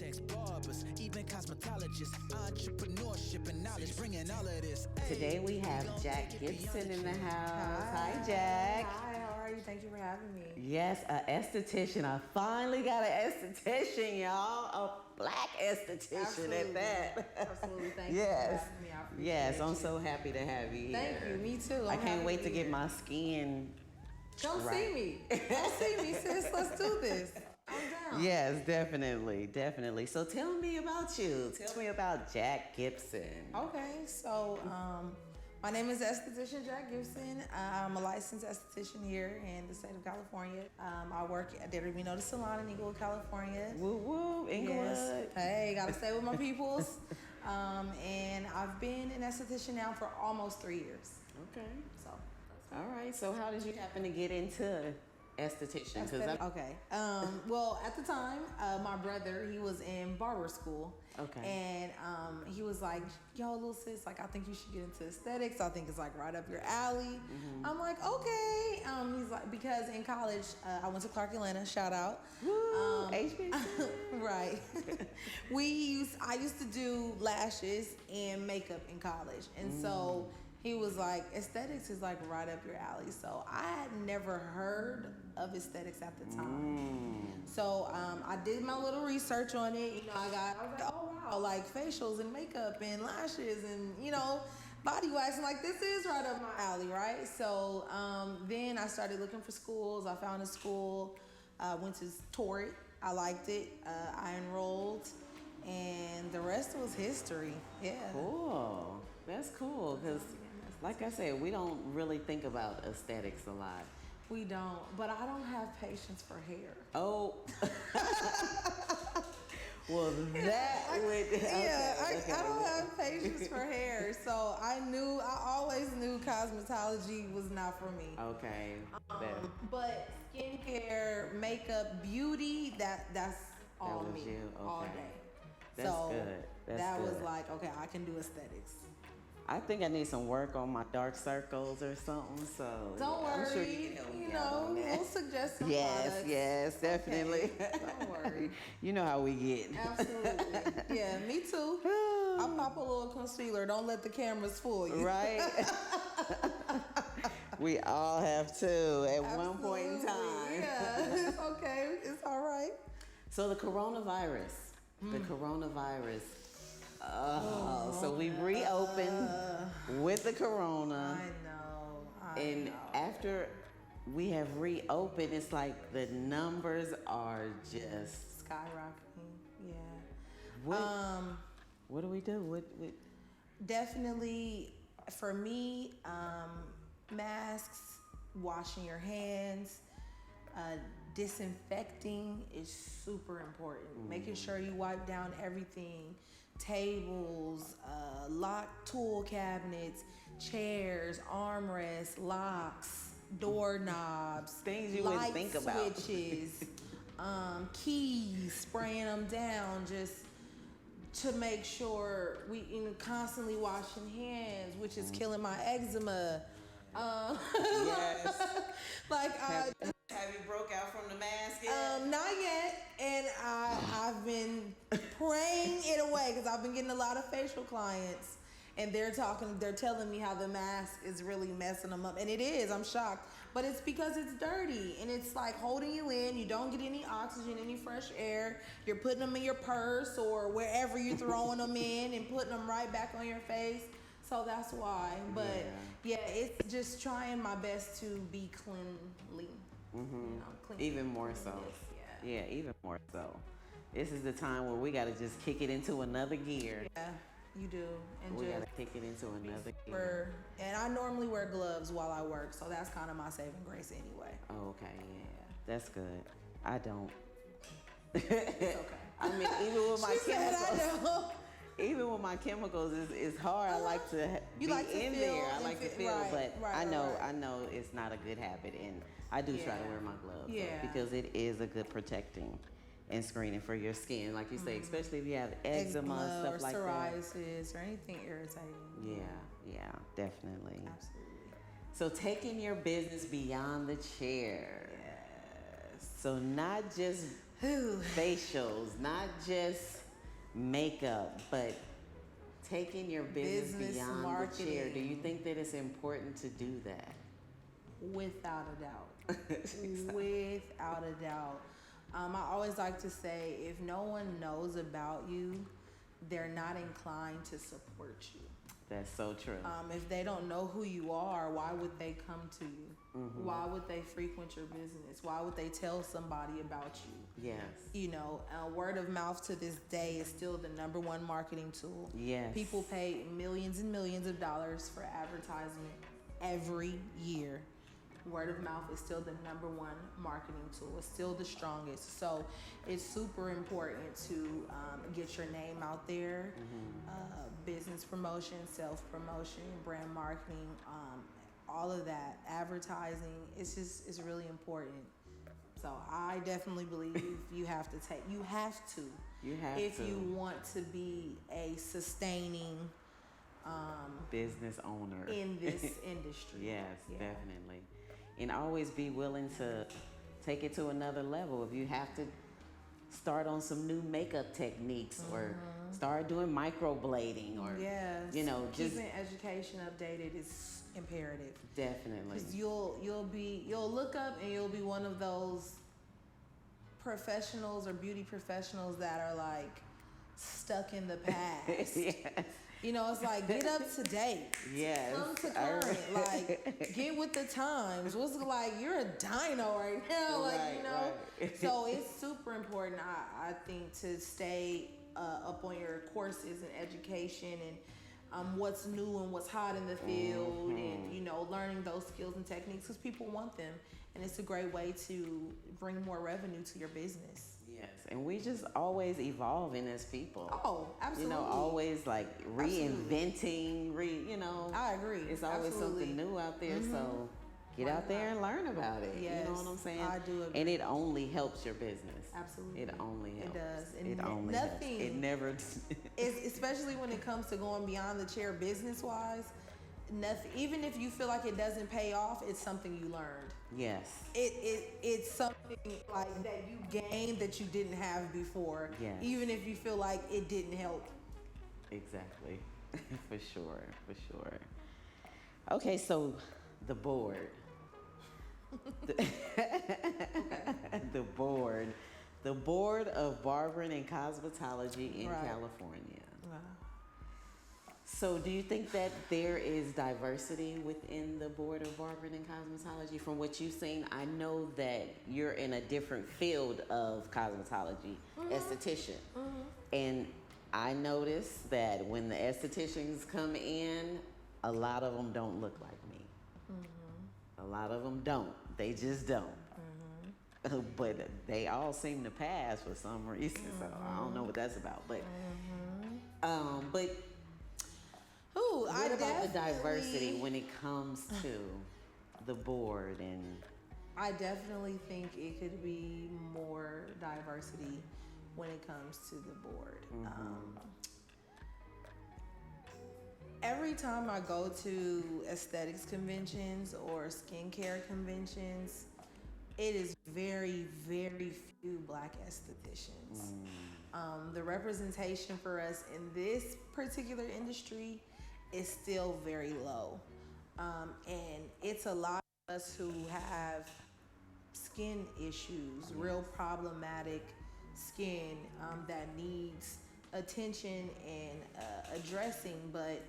architects, barbers, even cosmetologists, entrepreneurship and knowledge, bringing all of this. Today we have Jack Gibson in the house. Hi, Jack. Hi, how are you? Thank you for having me. Yes, an esthetician. I finally got an esthetician, y'all. A black esthetician Absolutely. at that. Absolutely. Thank you for having me. I appreciate Yes, I'm you. so happy to have you here. Thank you. Me too. I can't wait to get get my skin. Come right. see me. Come see me, sis. Let's do this. I'm down. Yes, definitely. So tell me about you. Tell me about Jack Gibson. Okay, so my name is esthetician Jack Gibson. I'm a licensed esthetician here in the state of California. I work at Dare We Know the Salon in Inglewood, California. Woo woo, Inglewood. Yes. Hey, gotta stay with my peoples. And I've been an esthetician now for almost 3 years. Okay. So. All right. So how did you happen to get into esthetician? Okay. Well, at the time, my brother, he was in barber school. Okay. And he was like, yo, little sis, like, I think you should get into aesthetics. I think it's like right up your alley. Mm-hmm. I'm like, okay. He's like, because in college, I went to Clark Atlanta, shout out. Woo, HBC. Right. I used to do lashes and makeup in college. And so he was like, aesthetics is like right up your alley. So I had never heard of aesthetics at the time. So I did my little research on it. You know, I was like, oh wow, like facials and makeup and lashes and, you know, body wax. And like, this is right up my alley, right? So then I started looking for schools. I found a school, went to Torrid. I liked it. I enrolled. And the rest was history. Yeah. Cool. That's cool because, like I said, we don't really think about aesthetics a lot. We don't, but I don't have patience for hair. Oh. Well, that would. Okay, I don't have patience for hair, so I always knew cosmetology was not for me. Okay. But skincare, makeup, beauty, that's all was me, you. Okay. all day. That's good. That was like, okay, I can do aesthetics. I think I need some work on my dark circles or something. So don't worry, I'm sure you can help me out on that. We'll suggest some yes, products. Yes, definitely. Okay. Don't worry. You know how we get. Absolutely. Yeah, me too. I pop a little concealer. Don't let the cameras fool you. Right. We all have to at one point in time. Yeah, it's okay. It's all right. So the coronavirus. So we reopened with the corona. I know. And after we have reopened, it's like the numbers are just skyrocketing. Yeah. What do we do? What? Definitely, for me, masks, washing your hands, disinfecting is super important. Making sure you wipe down everything. Tables, locked tool cabinets, chairs, armrests, locks, doorknobs, things you wouldn't think about. Switches, keys, spraying them down just to make sure we constantly washing hands, which is killing my eczema. Yes. Like have you broke out from the mask yet? Not yet, and I've been praying it away because I've been getting a lot of facial clients, and they're telling me how the mask is really messing them up, and it is. I'm shocked, but it's because it's dirty and it's like holding you in. You don't get any oxygen, any fresh air. You're putting them in your purse or wherever you're throwing them in, and putting them right back on your face. So that's why. But yeah, it's just trying my best to be cleanly. Mm-hmm. You know, clean. Even more so. Yeah, even more so. This is the time where we got to just kick it into another gear. Yeah, you do. And we got to kick it into another gear. And I normally wear gloves while I work, so that's kind of my saving grace anyway. Oh, okay, yeah. That's good. I don't. It's okay. I mean, even with my chemicals. Even with my chemicals, it's hard. I like to be in there. I like to feel, but I know it's not a good habit, and I do try to wear my gloves because it is a good protecting and screening for your skin, like you say, especially if you have eczema, stuff like that, psoriasis, or anything irritating. Yeah, definitely. Absolutely. So taking your business beyond the chair. Yes. So not just facials, not just makeup, but taking your business beyond marketing. The chair. Do you think that it's important to do that? Without a doubt. Without a doubt. I always like to say, if no one knows about you, they're not inclined to support you. That's so true. If they don't know who you are, why would they come to you? Mm-hmm. Why would they frequent your business? Why would they tell somebody about you? Yes. You know, word of mouth to this day is still the #1 marketing tool. Yes. People pay millions and millions of dollars for advertisement every year. Word of mouth is still the #1 marketing tool. It's still the strongest. So it's super important to get your name out there. Mm-hmm. Business promotion, self-promotion, brand marketing, all of that. Advertising, it's really important. So I definitely believe you have to. If you want to be a sustaining business owner in this industry. Yes, yeah. Definitely. And always be willing to take it to another level. If you have to start on some new makeup techniques or start doing microblading or, you know, just keeping education updated is imperative. Definitely. Because you'll look up and you'll be one of those professionals or beauty professionals that are like stuck in the past. Yes. You know, it's like, get up to date. Yes. Come to current. Like, get with the times. What's it like? You're a dino right now. Like, right, you know? Right. So it's super important, I think, to stay up on your courses and education and what's new and what's hot in the field and, you know, learning those skills and techniques because people want them. And it's a great way to bring more revenue to your business. Yes, and we just always evolving as people. Oh, absolutely. You know, always like reinventing, you know. I agree. It's always something new out there, so get out there and learn about it. Yes, you know what I'm saying? I do agree. And it only helps your business. Absolutely. It only helps. It does. It only helps. It never... Especially when it comes to going beyond the chair business-wise, nothing. Even if you feel like it doesn't pay off, it's something you learned. Yes. It's something like that you gained that you didn't have before. Yes. Even if you feel like it didn't help. Exactly. For sure. Okay, so the board. The board of barbering and cosmetology in California. Wow. So do you think that there is diversity within the board of barbering and cosmetology? From what you've seen, I know that you're in a different field of cosmetology, esthetician. And I noticed that when the estheticians come in, a lot of them don't look like me. A lot of them don't. They just don't. But they all seem to pass for some reason. So I don't know what that's about. But what about the diversity when it comes to the board? And I definitely think it could be more diversity when it comes to the board. Every time I go to aesthetics conventions or skincare conventions, it is very, very few Black estheticians. The representation for us in this particular industry is still very low. And it's a lot of us who have skin issues, real problematic skin that needs attention and addressing. But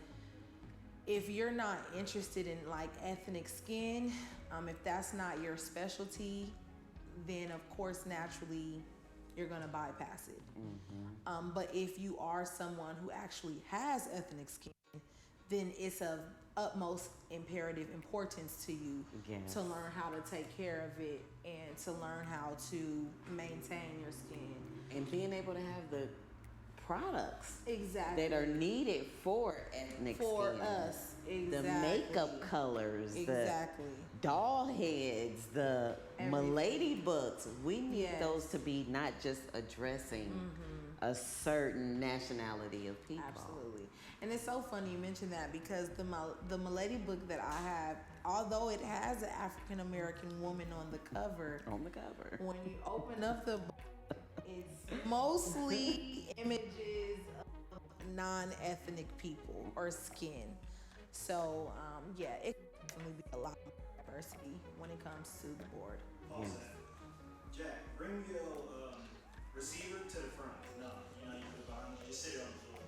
if you're not interested in like ethnic skin, if that's not your specialty, then of course naturally you're gonna bypass it. But if you are someone who actually has ethnic skin, then it's of utmost imperative importance to you to learn how to take care of it and to learn how to maintain your skin. And being able to have the products exactly that are needed for ethnic for skin. us. Exactly. The makeup colors, exactly. the doll heads, the Milady books. We need those to be not just addressing a certain nationality of people. Absolutely. And it's so funny you mentioned that because the Milady book that I have, although it has an African American woman on the cover, when you open up the book, mostly images of non-ethnic people or skin. So yeah, it can definitely be a lot more diversity when it comes to the board. Yes. Jack, bring your receiver to the front. No, you know you put it behind you. Just sit it on the floor.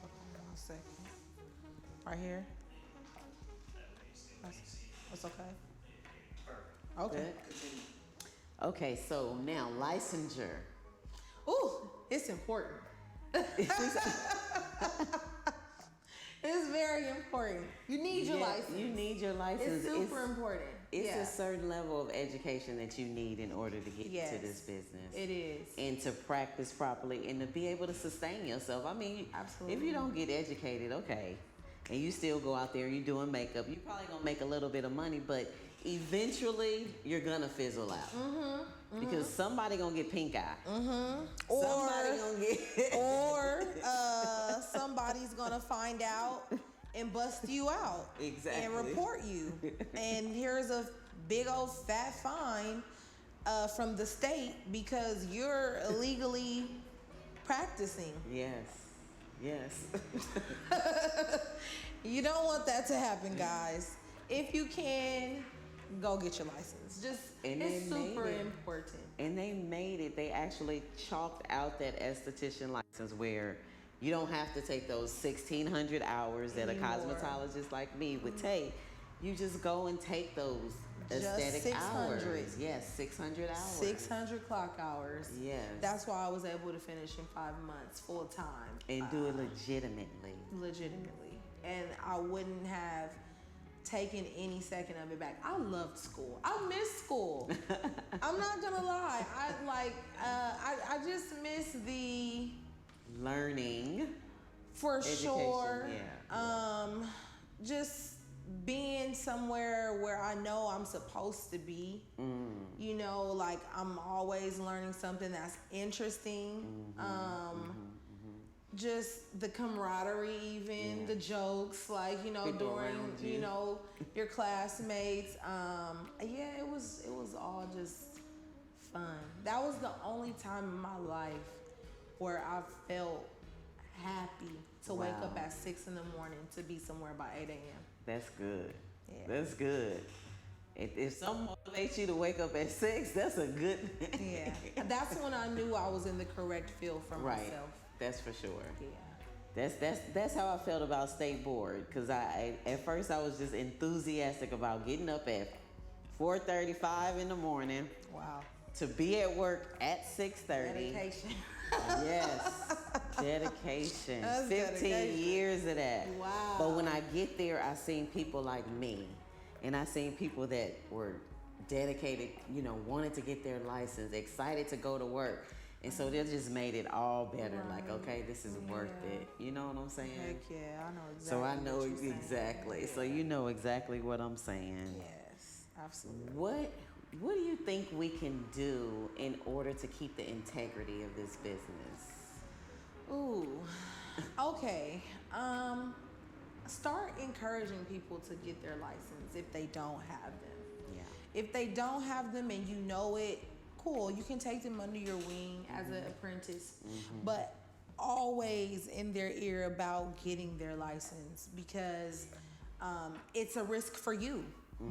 Okay, 1 second. Right here. That's okay. Perfect. Okay. Good. Continue. Okay, so now licensure. Ooh, it's important. It's very important. You need your license. You need your license. It's super important. It's a certain level of education that you need in order to get into this business. It is. And to practice properly and to be able to sustain yourself. I mean, absolutely. If you don't get educated, okay, and you still go out there, you're doing makeup, you're probably going to make a little bit of money, but eventually you're going to fizzle out. Because somebody going to get pink eye. Somebody going to get... or somebody's going to find out and bust you out. Exactly. And report you. And here's a big old fat fine from the state because you're illegally practicing. Yes. You don't want that to happen, guys. If you can, go get your license. It's super important. And they made it. They actually chalked out that esthetician license where you don't have to take those 1,600 hours that a cosmetologist like me would take. You just go and take those aesthetic 600. hours. Yes, 600 hours. 600 clock hours. Yes. That's why I was able to finish in 5 months full time. And do it legitimately. Legitimately. And I wouldn't have taken any second of it back. I loved school. I miss school. I'm not gonna lie. I just miss the learning. For education, sure. Yeah. Just being somewhere where I know I'm supposed to be. You know, like I'm always learning something that's interesting. Just the camaraderie, even the jokes, like, you know, People during, around you know, your classmates. Yeah, it was all just fun. That was the only time in my life where I felt happy to wake up at 6 in the morning to be somewhere by 8 a.m. That's good. Yeah. That's good. If someone motivates you to wake up at 6, that's a good. Yeah, that's when I knew I was in the correct field for myself. That's for sure. Yeah. That's how I felt about state board. Cause at first I was just enthusiastic about getting up at 4:35 in the morning. Wow. To be at work at 6:30. Dedication. Yes. Dedication. That's 15 dedication. years of that. Wow. But when I get there, I seen people like me, and I seen people that were dedicated, you know, wanted to get their license, excited to go to work. And so they just made it all better. Right. Like, okay, this is worth it. You know what I'm saying? Heck yeah, I know exactly. So I know what you're saying. exactly. Yeah. So you know exactly what I'm saying. Yes, absolutely. What do you think we can do in order to keep the integrity of this business? Ooh, okay. Start encouraging people to get their license if they don't have them. Yeah. If they don't have them and you know it, cool. You can take them under your wing as an apprentice, but always in their ear about getting their license because it's a risk for you.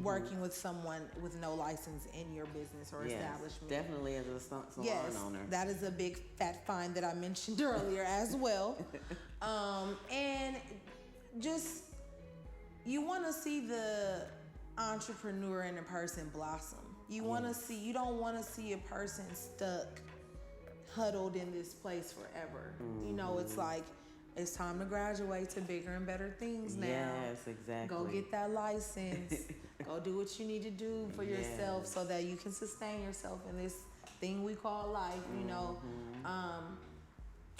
Working with someone with no license in your business or establishment. Definitely as a salon owner. That is a big fat fine that I mentioned earlier as well. And just, you want to see the entrepreneur and a person blossom. You don't want to see a person stuck, huddled in this place forever. You know, it's like, it's time to graduate to bigger and better things now. Yes, exactly. Go get that license. Go do what you need to do for yourself so that you can sustain yourself in this thing we call life, you know. Kind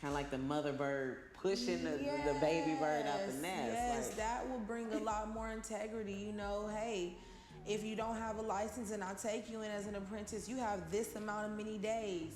of like the mother bird pushing the baby bird out the nest. Yes, like, that will bring a lot more integrity, you know. Hey, if you don't have a license and I take you in as an apprentice, you have this amount of many days.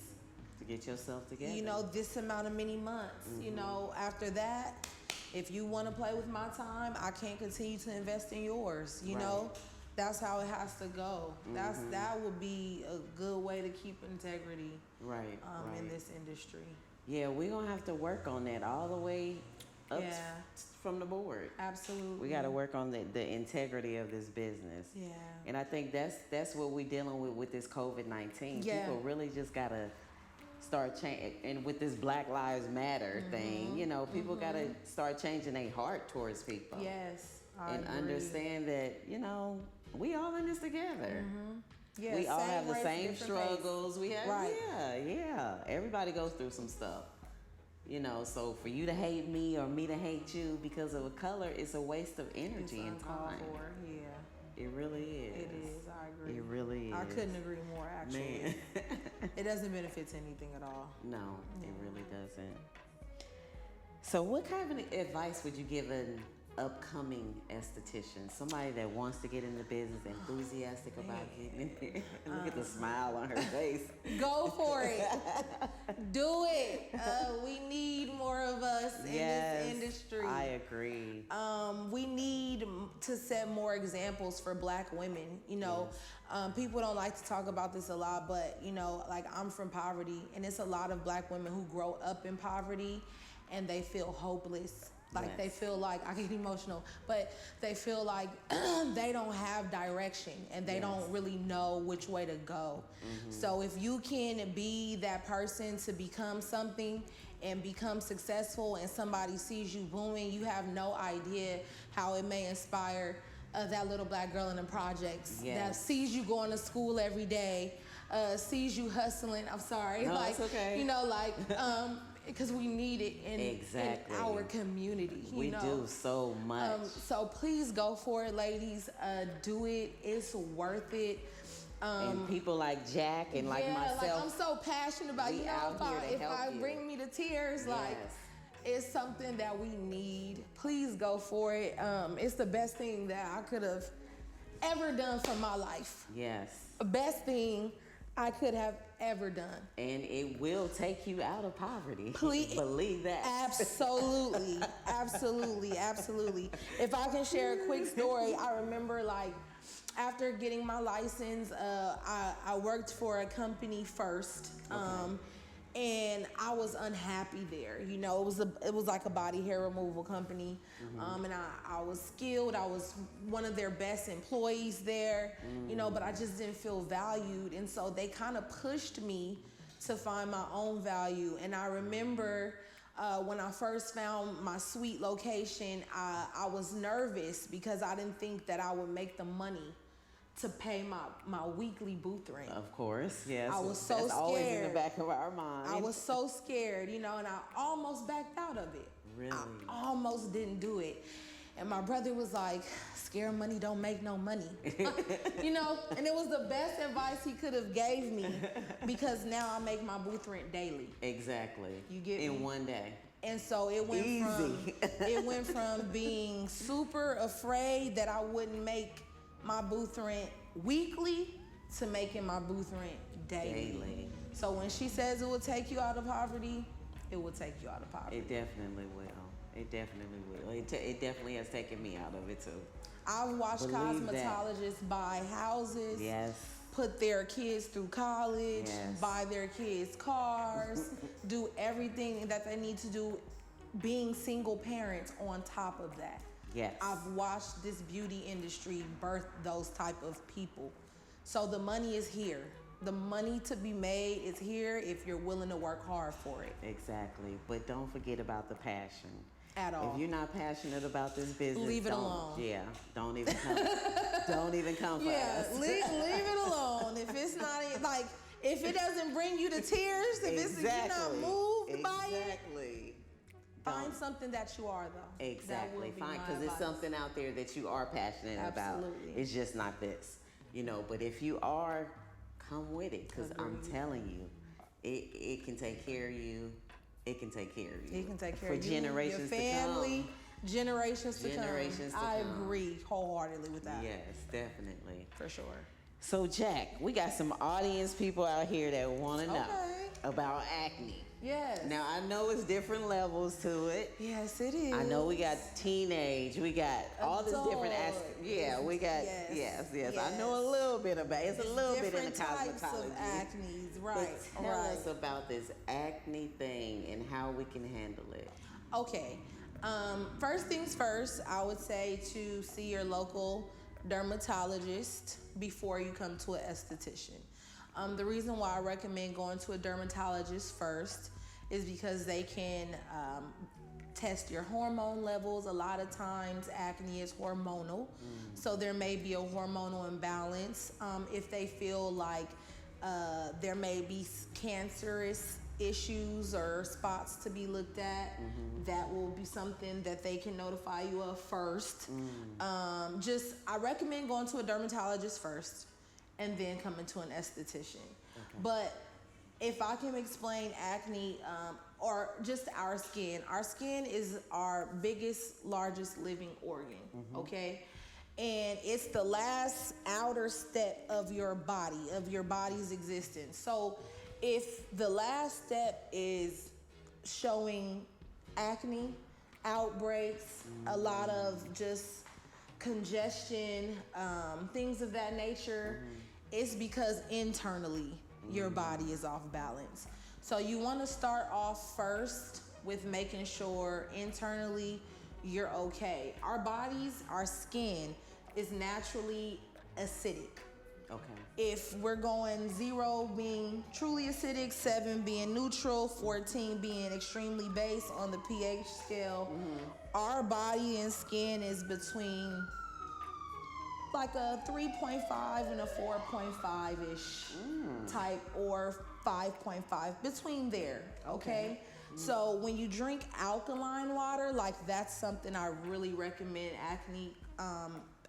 To get yourself together. You know, this amount of many months. You know, after that, if you want to play with my time, I can't continue to invest in yours, you know. That's how it has to go. That would be a good way to keep integrity right. in this industry. Yeah, we're going to have to work on that all the way up from the board. Absolutely. We got to work on the integrity of this business. Yeah. And I think that's what we're dealing with this COVID-19. Yeah. People really just got to start changing. And with this Black Lives Matter thing, you know, people got to start changing their heart towards people. Yes, I and agree. understand that, you know, we all in this together. Yeah, we all have the race, same struggles. face. We have, yeah. Everybody goes through some stuff. You know, so for you to hate me or me to hate you because of a color, it's a waste of energy and time. Yeah. It really is. It is. I agree. It really is. I couldn't agree more, actually. Man. It doesn't benefit to anything at all. No, it really doesn't. So what kind of advice would you give an upcoming esthetician? Somebody that wants to get in the business, enthusiastic about getting in there. Look at the smile on her face. Go for it. Do it. We need more of us in this industry. I agree. We need to set more examples for Black women. You know, people don't like to talk about this a lot, but, you know, like, I'm from poverty, and it's a lot of Black women who grow up in poverty, and they feel hopeless. Like, they feel like, I get emotional, but they feel like they don't have direction, and they don't really know which way to go. So if you can be that person to become something and become successful, and somebody sees you booming, you have no idea how it may inspire that little Black girl in the projects that sees you going to school every day, sees you hustling. I'm sorry. No, like, it's okay. You know, like, because we need it in our community. We do so much. So please go for it, ladies. Do it. It's worth it. And people like Jack and like myself. Like, I'm so passionate about, you know, if I bring me to tears, like, it's something that we need. Please go for it. It's the best thing that I could have ever done for my life. Yes. Best thing I could have ever done. And it will take you out of poverty. Please. Believe that. Absolutely. Absolutely. Absolutely. If I can share a quick story, I remember, like, after getting my license, I worked for a company first. And I was unhappy there. You know, it was like a body hair removal company. And I was skilled. I was one of their best employees there, you know, but I just didn't feel valued. And so they kind of pushed me to find my own value. And I remember when I first found my sweet location, I was nervous because I didn't think that I would make the money to pay my weekly booth rent. Of course, yes. I was so That's scared. always in the back of our mind. I was so scared, you know, and I almost backed out of it. Really? I almost didn't do it. And my brother was like, scared money don't make no money. You know, and it was the best advice he could have gave me, because now I make my booth rent daily. Exactly. You get in me? one day. And so it went from being super afraid that I wouldn't make my booth rent weekly to making my booth rent daily. So when she says it will take you out of poverty, it will take you out of poverty. It definitely will. It definitely will. It definitely has taken me out of it too. I've watched cosmetologists buy houses, put their kids through college, buy their kids cars, do everything that they need to do, being single parents on top of that. Yes. I've watched this beauty industry birth those type of people. So the money is here. The money to be made is here if you're willing to work hard for it. Exactly. But don't forget about the passion. At all. If you're not passionate about this business, leave it alone. Yeah, don't even come. Don't even come for us. Leave it alone. If it's not like, if it doesn't bring you to tears, if you're not moved by it. Find something that you are, though. Exactly. Fine, because it's something out there that you are passionate about. It's just not this, you know. But if you are, come with it, because I'm telling you, it can take care of you. It can take care of you. It can take care for of you, generations your family, generations to come. I come. agree wholeheartedly with that. Yes, definitely. For sure. So, Jack, we got some audience people out here that want to know about acne. Yes. Now I know it's different levels to it. Yes, it is. I know we got teenage, we got all this different aspects. Yeah, we got yes. I know a little bit about it. It's a little bit in the cosmetology. Different types of acne, right? But tell us about this acne thing and how we can handle it. Okay. First things first, I would say to see your local dermatologist before you come to an esthetician. The reason why I recommend going to a dermatologist first is because they can test your hormone levels. A lot of times acne is hormonal, so there may be a hormonal imbalance. If they feel like there may be cancerous issues or spots to be looked at, that will be something that they can notify you of first. I recommend going to a dermatologist first and then coming to an esthetician. Okay. But if I can explain acne, or just our skin is our biggest, largest living organ, okay? And it's the last outer step of your body, of your body's existence. So if the last step is showing acne, outbreaks, a lot of just congestion, things of that nature, it's because internally your body is off balance. So you want to start off first with making sure internally you're okay. Our bodies, our skin is naturally acidic. Okay. If we're going 0 being truly acidic, 7 being neutral, 14 being extremely base on the pH scale, our body and skin is between like a 3.5 and a 4.5-ish type, or 5.5, between there, okay? So when you drink alkaline water, like that's something I really recommend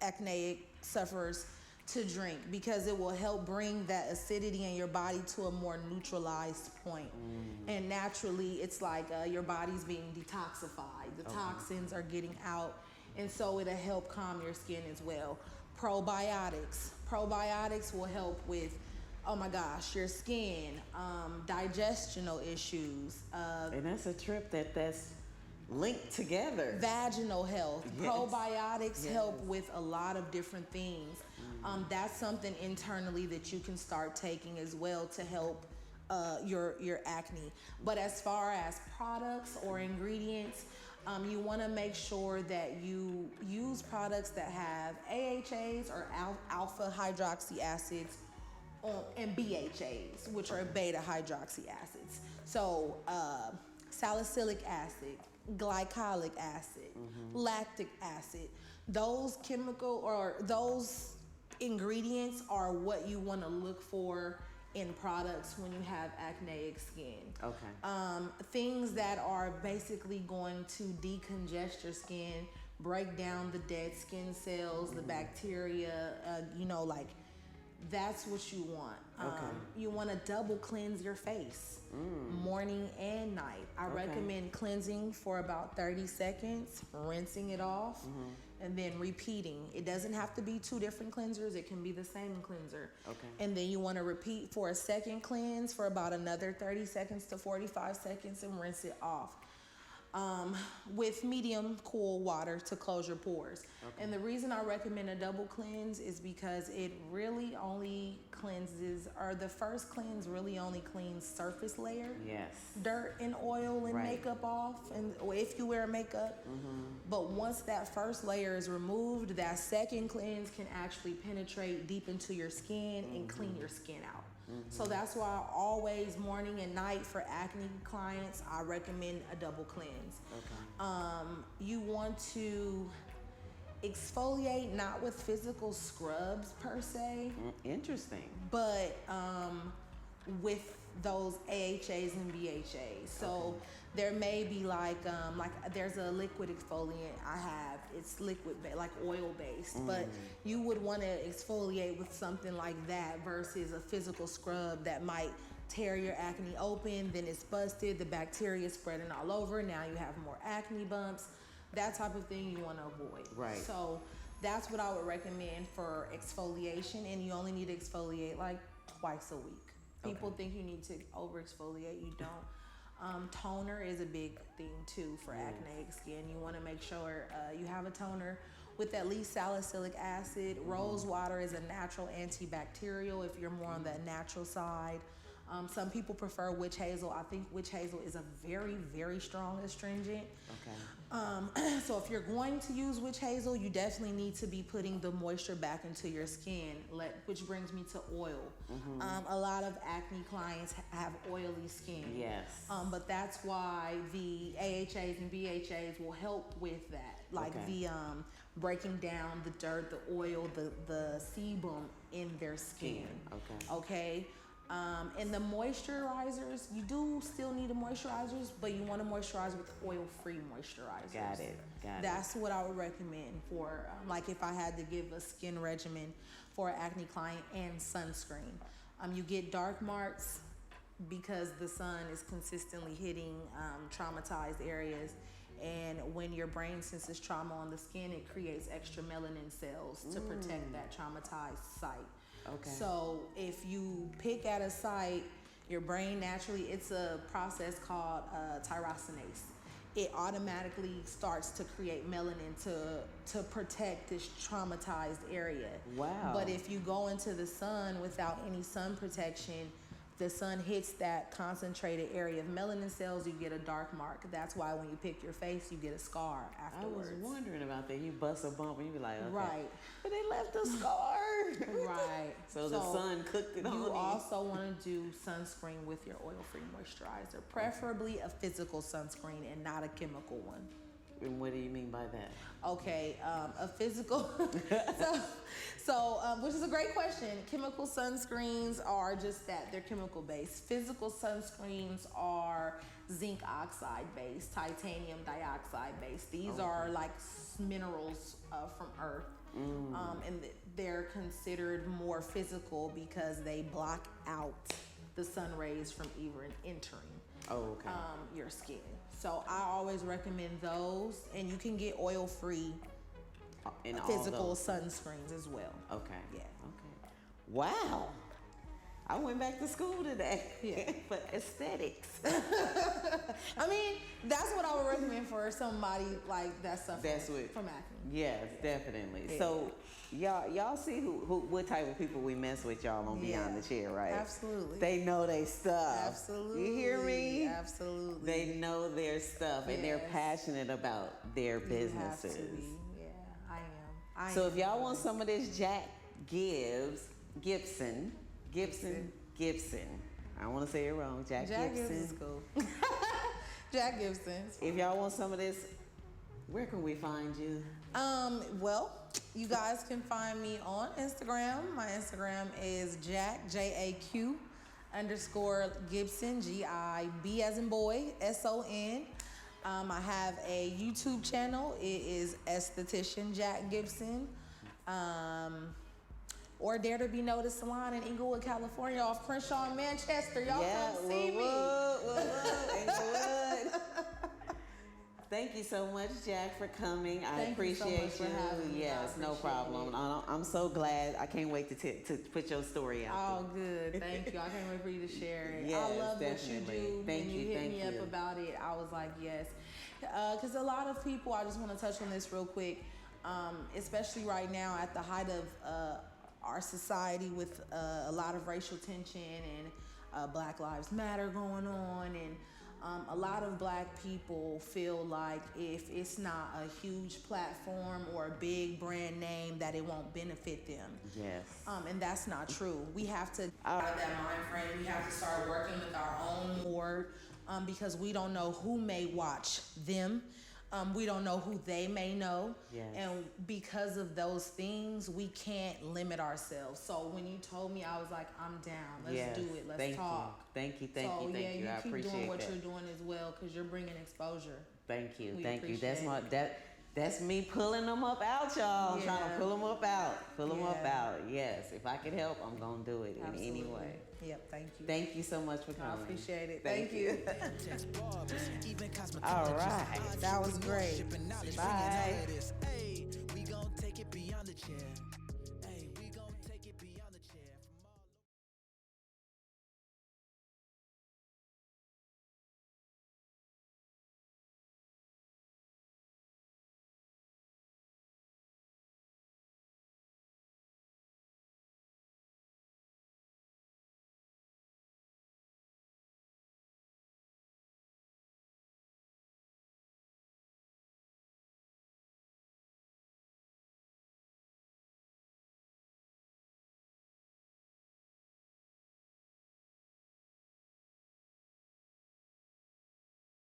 acneic sufferers to drink, because it will help bring that acidity in your body to a more neutralized point. And naturally, it's like your body's being detoxified. The toxins are getting out, and so it'll help calm your skin as well. Probiotics will help with, oh my gosh, your skin, digestional issues. And that's a trip that's linked together. Vaginal health. Yes. Probiotics help with a lot of different things. That's something internally that you can start taking as well to help your acne. But as far as products or ingredients, you want to make sure that you use products that have AHAs or alpha hydroxy acids and BHAs, which are beta hydroxy acids. So salicylic acid, glycolic acid, lactic acid, those chemical or those ingredients are what you want to look for in products when you have acneic skin. Okay. Things that are basically going to decongest your skin, break down the dead skin cells, the bacteria, like that's what you want. You want to double cleanse your face, morning and night. I recommend cleansing for about 30 seconds, rinsing it off, and then repeating. It doesn't have to be 2 different cleansers. It can be the same cleanser. Okay. And then you want to repeat for a second cleanse for about another 30 seconds to 45 seconds and rinse it off. With medium cool water to close your pores. Okay. And the reason I recommend a double cleanse is because it really only cleanses, or the first cleanse really only cleans surface layer. Yes. Dirt and oil and makeup off, or if you wear makeup. But once that first layer is removed, that second cleanse can actually penetrate deep into your skin and clean your skin out. So that's why always morning and night for acne clients, I recommend a double cleanse. Okay. You want to exfoliate not with physical scrubs per se. Interesting. But with those AHAs and BHAs. So there may be like there's a liquid exfoliant I have. It's liquid, like oil based, but you would want to exfoliate with something like that versus a physical scrub that might tear your acne open, then it's busted, the bacteria is spreading all over, now you have more acne bumps. That type of thing you want to avoid. Right. So that's what I would recommend for exfoliation, and you only need to exfoliate like twice a week. People think you need to over exfoliate, you don't. Toner is a big thing too for acneic skin. You want to make sure you have a toner with at least salicylic acid. Rose water is a natural antibacterial if you're more on the natural side. Some people prefer witch hazel. I think witch hazel is a very, very strong astringent. Okay. So if you're going to use witch hazel, you definitely need to be putting the moisture back into your skin, which brings me to oil. A lot of acne clients have oily skin. Yes. But that's why the AHAs and BHAs will help with that. Like the breaking down the dirt, the oil, the sebum in their skin. Okay. And the moisturizers, you do still need the moisturizers, but you want to moisturize with oil-free moisturizers. Got it. That's what I would recommend for, like if I had to give a skin regimen for an acne client and sunscreen. You get dark marks because the sun is consistently hitting traumatized areas. And when your brain senses trauma on the skin, it creates extra melanin cells to protect that traumatized site. Okay. So if you pick at a site, your brain naturally, it's a process called tyrosinase. It automatically starts to create melanin to protect this traumatized area. Wow. But if you go into the sun without any sun protection, the sun hits that concentrated area of melanin cells, you get a dark mark. That's why when you pick your face, you get a scar afterwards. I was wondering about that. You bust a bump and you be like, okay. Right. But they left a scar. Right. So the sun cooked it on you. You also want to do sunscreen with your oil-free moisturizer, preferably a physical sunscreen and not a chemical one. And what do you mean by that? Okay, a physical, which is a great question. Chemical sunscreens are just that, they're chemical based. Physical sunscreens are zinc oxide based, titanium dioxide based. These are like minerals from Earth. And they're considered more physical because they block out the sun rays from even entering your skin. So I always recommend those, and you can get oil-free physical sunscreens as well. Okay. Yeah. Okay. Wow. I went back to school today. Yeah. For aesthetics. I mean, that's what I would recommend for somebody like that suffering from acne. Yes, definitely. Yeah. So y'all see what type of people we mess with, y'all on Beyond the Chair, right? Absolutely. They know their stuff. Absolutely. You hear me? Absolutely. They know their stuff and they're passionate about their businesses. You have to be. Yeah, I am. So if y'all want some of this Jack Gibson. I don't want to say it wrong. Jack Gibson. Gibson's cool. Jack Gibson. If y'all want some of this, where can we find you? Well, you guys can find me on Instagram. My Instagram is Jack, JAQ _Gibson, GIB as in boy, SON. I have a YouTube channel. It is ESTHETICIAN Jack Gibson. Or Dare to Be Noticed Salon in Inglewood, California, off Crenshaw and Manchester. Y'all come see me. Inglewood. Thank you so much, Jack, for coming. I appreciate you. So much for having me. Yes, no problem. I'm so glad. I can't wait to put your story out. Oh, good. Thank you. I can't wait for you to share it. Yes, I love definitely. what you do. Thank when you hit me up about it, I was like, yes. Because a lot of people, I just want to touch on this real quick, especially right now at the height of our society with a lot of racial tension and Black Lives Matter going on, and a lot of Black people feel like if it's not a huge platform or a big brand name that it won't benefit them. Yes. And that's not true. We have to out of that mind frame. We have to start working with our own board because we don't know who may watch them. We don't know who they may know. Yes. And because of those things, we can't limit ourselves. So when you told me, I was like, I'm down. Let's do it. Let's talk. Thank you. So I you keep appreciate doing what that. you're doing as well because you're bringing exposure. Thank you. We Thank you. appreciate That's me pulling them up out, y'all. I'm trying to pull them up out. Pull them up Yeah. out. Yes. If I could help, I'm going to do it in any way. Yep, thank you. Thank you so much for coming. I appreciate it. Thank you. All right. That was great. Bye. We gon' take it beyond the chair.